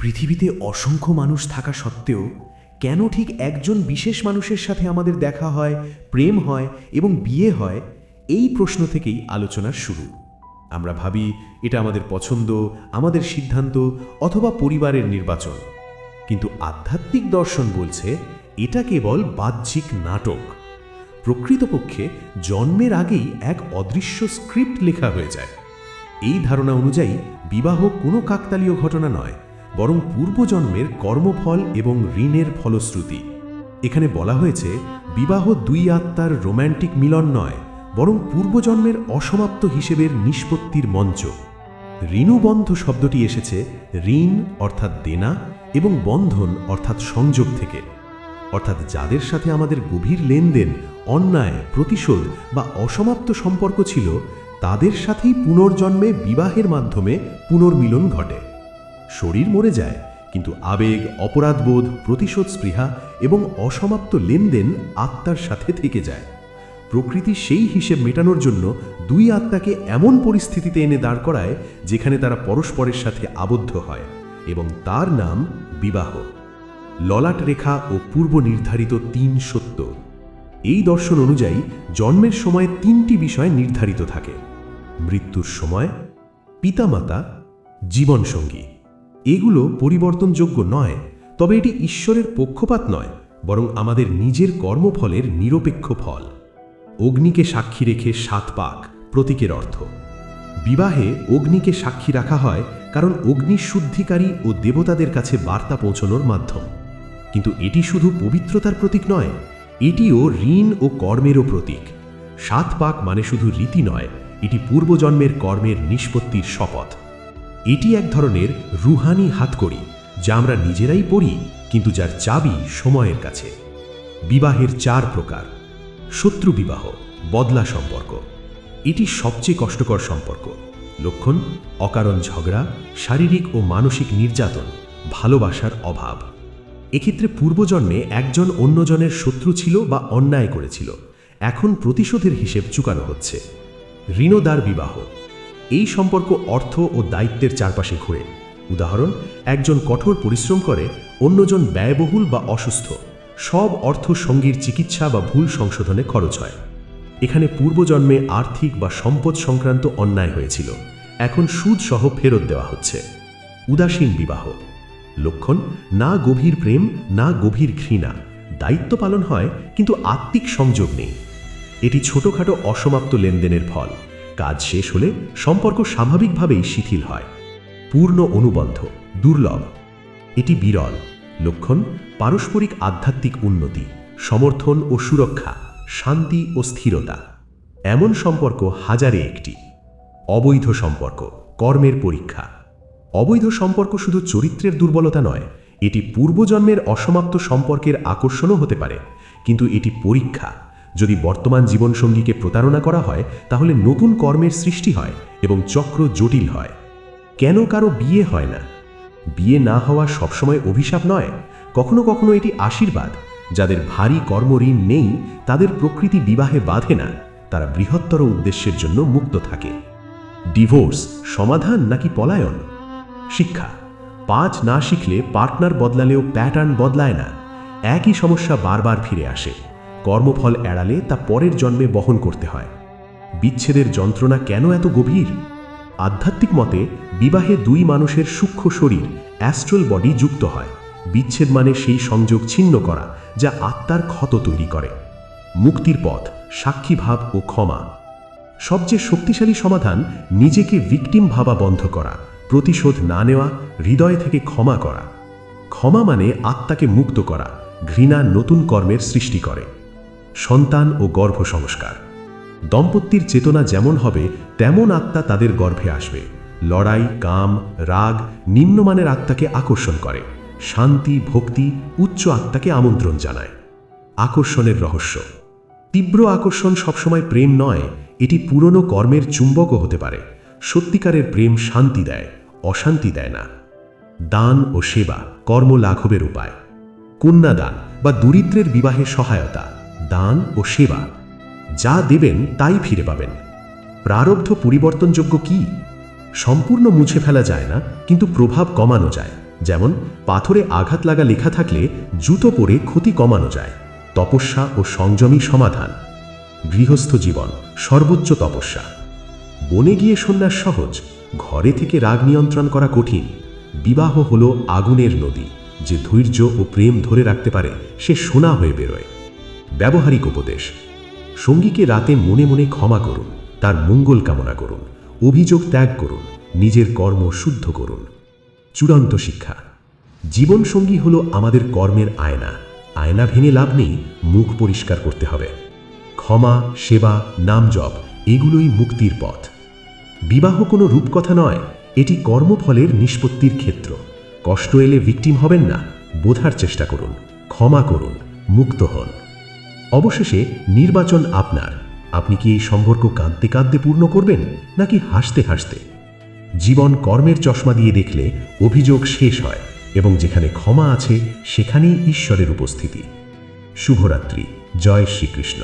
পৃথিবীতে অসংখ্য মানুষ থাকা সত্ত্বেও কেন ঠিক একজন বিশেষ মানুষের সাথে আমাদের দেখা হয়, প্রেম হয় এবং বিয়ে হয়, এই প্রশ্ন থেকেই আলোচনার শুরু। আমরা ভাবি এটা আমাদের পছন্দ, আমাদের সিদ্ধান্ত অথবা পরিবারের নির্বাচন। কিন্তু আধ্যাত্মিক দর্শন বলছে এটা কেবল বাহ্যিক নাটক। প্রকৃতপক্ষে জন্মের আগেই এক অদৃশ্য স্ক্রিপ্ট লেখা হয়ে যায়। এই ধারণা অনুযায়ী বিবাহ কোনো কাকতালীয় ঘটনা নয়, বরং পূর্বজন্মের কর্মফল এবং ঋণের ফলশ্রুতি। এখানে বলা হয়েছে বিবাহ দুই আত্মার রোম্যান্টিক মিলন নয়, বরং পূর্বজন্মের অসমাপ্ত হিসেবের নিষ্পত্তির মঞ্চ। ঋণবন্ধ শব্দটি এসেছে ঋণ অর্থাৎ দেনা এবং বন্ধন অর্থাৎ সংযোগ থেকে। অর্থাৎ যাদের সাথে আমাদের গভীর লেনদেন, অন্যায়, প্রতিশোধ বা অসমাপ্ত সম্পর্ক ছিল, তাদের সাথেই পুনর্জন্মে বিবাহের মাধ্যমে পুনর্মিলন ঘটে। শরীর মরে যায়, কিন্তু আবেগ, অপরাধবোধ, প্রতিশোধ স্পৃহা এবং অসমাপ্ত লেনদেন আত্মার সাথে থেকে যায়। প্রকৃতি সেই হিসেব মেটানোর জন্য দুই আত্মাকে এমন পরিস্থিতিতে এনে দাঁড় করায় যেখানে তারা পরস্পরের সাথে আবদ্ধ হয়, এবং তার নাম বিবাহ। ললাট রেখা ও পূর্ব নির্ধারিত ৩ সত্য। এই দর্শন অনুযায়ী জন্মের সময় ৩টি বিষয় নির্ধারিত থাকে: মৃত্যুর সময়, পিতামাতা, জীবনসঙ্গী। এগুলো পরিবর্তনযোগ্য নয়, তবে এটি ঈশ্বরের পক্ষপাত নয়, বরং আমাদের নিজের কর্মফলের নিরপেক্ষ ফল। অগ্নিকে সাক্ষী রেখে ৭ পাক প্রতীকের অর্থ। বিবাহে অগ্নিকে সাক্ষী রাখা হয় কারণ অগ্নি শুদ্ধিকারী ও দেবতাদের কাছে বার্তা পৌঁছানোর মাধ্যম। কিন্তু এটি শুধু পবিত্রতার প্রতীক নয়, এটিও ঋণ ও কর্মেরও প্রতীক। ৭ পাক মানে শুধু রীতি নয়, এটি পূর্বজন্মের কর্মের নিষ্পত্তির শপথ। এটি এক ধরনের রুহানি হাতকড়ি, যা আমরা নিজেরাই পড়ি, কিন্তু যার চাবি সময়ের কাছে। বিবাহের ৪ প্রকার। শত্রু বিবাহ, বদলা সম্পর্ক। এটি সবচেয়ে কষ্টকর সম্পর্ক। লক্ষণ: অকারণ ঝগড়া, শারীরিক ও মানসিক নির্যাতন, ভালোবাসার অভাব। এক্ষেত্রে পূর্বজন্মে একজন অন্যজনের শত্রু ছিল বা অন্যায় করেছিল, এখন প্রতিশোধের হিসেব চুকানো হচ্ছে। ঋণদার বিবাহ। এই সম্পর্ক অর্থ ও দায়িত্বের চারপাশে ঘুরে। উদাহরণ: একজন কঠোর পরিশ্রম করে, অন্যজন ব্যয়বহুল বা অসুস্থ। সব অর্থ সঙ্গীর চিকিৎসা বা ভুল সংশোধনে খরচ হয়। এখানে পূর্বজন্মে আর্থিক বা সম্পদ সংক্রান্ত অন্যায় হয়েছিল, এখন সুদ সহ ফেরত দেওয়া হচ্ছে। উদাসীন বিবাহ। লক্ষণ: না গভীর প্রেম, না গভীর ঘৃণা। দায়িত্ব পালন হয়, কিন্তু আত্মিক সংযোগ নেই। এটি ছোটখাটো অসমাপ্ত লেনদেনের ফল। কাজ শেষ হলে সম্পর্ক স্বাভাবিকভাবেই শিথিল হয়। পূর্ণ অনুবন্ধ, দুর্লভ। এটি বিরল। লক্ষণ: পারস্পরিক আধ্যাত্মিক উন্নতি, সমর্থন ও সুরক্ষা, শান্তি ও স্থিরতা। এমন সম্পর্ক হাজারে একটি। অবৈধ সম্পর্ক, কর্মের পরীক্ষা। অবৈধ সম্পর্ক শুধু চরিত্রের দুর্বলতা নয়, এটি পূর্বজন্মের অসমাপ্ত সম্পর্কের আকর্ষণও হতে পারে, কিন্তু এটি পরীক্ষা। যদি বর্তমান জীবনসঙ্গীকে প্রতারণা করা হয়, তাহলে নতুন কর্মের সৃষ্টি হয় এবং চক্র জটিল হয়। কেন কারো বিয়ে হয় না? বিয়ে না হওয়া সবসময় অভিশাপ নয়, কখনো কখনো এটি আশীর্বাদ। যাদের ভারী কর্মঋণ নেই, তাদের প্রকৃতি বিবাহে বাঁধে না, তারা বৃহত্তর উদ্দেশ্যের জন্য মুক্ত থাকে। ডিভোর্স সমাধান নাকি পলায়ন? শিক্ষা: ৫ না শিখলে পার্টনার বদলালেও প্যাটার্ন বদলায় না। একই সমস্যা বারবার ফিরে আসে। কর্মফল এড়ালে তা পরের জন্মে বহন করতে হয়। বিচ্ছেদের যন্ত্রণা কেন এত গভীর? আধ্যাত্মিক মতে বিবাহে দুই মানুষের সূক্ষ্ম শরীর, অ্যাস্ট্রাল বডি যুক্ত হয়। বিচ্ছেদ মানে সেই সংযোগ ছিন্ন করা, যা আত্মার ক্ষত তৈরি করে। মুক্তির পথ, সাক্ষীভাব ও ক্ষমা। সবচেয়ে শক্তিশালী সমাধান নিজেকে ভিকটিম ভাবা বন্ধ করা, প্রতিশোধ না নেওয়া, হৃদয় থেকে ক্ষমা করা। ক্ষমা মানে আত্মাকে মুক্ত করা, ঘৃণা নতুন কর্মের সৃষ্টি করে। সন্তান ও গর্ভ সংস্কার। দম্পতির চেতনা যেমন হবে, তেমন আত্মা তাদের গর্ভে আসবে। লড়াই, কাম, রাগ নিম্নমানের আত্মাকে আকর্ষণ করে। শান্তি, ভক্তি উচ্চ আত্মাকে আমন্ত্রণ জানায়। আকর্ষণের রহস্য। তীব্র আকর্ষণ সবসময় প্রেম নয়, এটি পুরনো কর্মের চুম্বকও হতে পারে। সত্যিকারের প্রেম শান্তি দেয়, অশান্তি দেয় না। দান ও সেবা, কর্ম লাঘবের উপায়। কন্যাদান বা দরিদ্রের বিবাহে সহায়তা, দান ও সেবা। যা দেবেন তাই ফিরে পাবেন। প্রারব্ধ পরিবর্তনযোগ্য কি? সম্পূর্ণ মুছে ফেলা যায় না, কিন্তু প্রভাব কমানো যায়। যেমন পাথরে আঘাত লাগা লেখা থাকলে জুতো পরে ক্ষতি কমানো যায়, তপস্যা ও সংযমী সমাধান। গৃহস্থ জীবন সর্বোচ্চ তপস্যা। বনে গিয়ে সন্ন্যাস সহজ, ঘরে থেকে রাগ নিয়ন্ত্রণ করা কঠিন। বিবাহ হলো আগুনের নদী, যে ধৈর্য ও প্রেম ধরে রাখতে পারে সে সোনা হয়ে বেরোয়। ব্যবহারিক উপদেশ: সঙ্গীকে রাতে মনে মনে ক্ষমা করুন, তার মঙ্গল কামনা করুন, অভিযোগ ত্যাগ করুন, নিজের কর্ম শুদ্ধ করুন। চূড়ান্ত শিক্ষা: জীবনসঙ্গী হলো আমাদের কর্মের আয়না। আয়না ভেঙে লাভ নেই, মুখ পরিষ্কার করতে হবে। ক্ষমা, সেবা, নাম জপ এগুলোই মুক্তির পথ। বিবাহ কোনো রূপকথা নয়, এটি কর্মফলের নিষ্পত্তির ক্ষেত্র। কষ্ট এলে ভিকটিম হবেন না, বোঝার চেষ্টা করুন, ক্ষমা করুন, মুক্ত হন। অবশেষে নির্বাচন আপনার। আপনি কি এই সম্পর্ক কাঁদতে কাঁদতে পূর্ণ করবেন, নাকি হাসতে হাসতে? জীবন কর্মের চশমা দিয়ে দেখলে অভিযোগ শেষ হয়, এবং যেখানে ক্ষমা আছে সেখানেই ঈশ্বরের উপস্থিতি। শুভরাত্রি। জয় শ্রীকৃষ্ণ।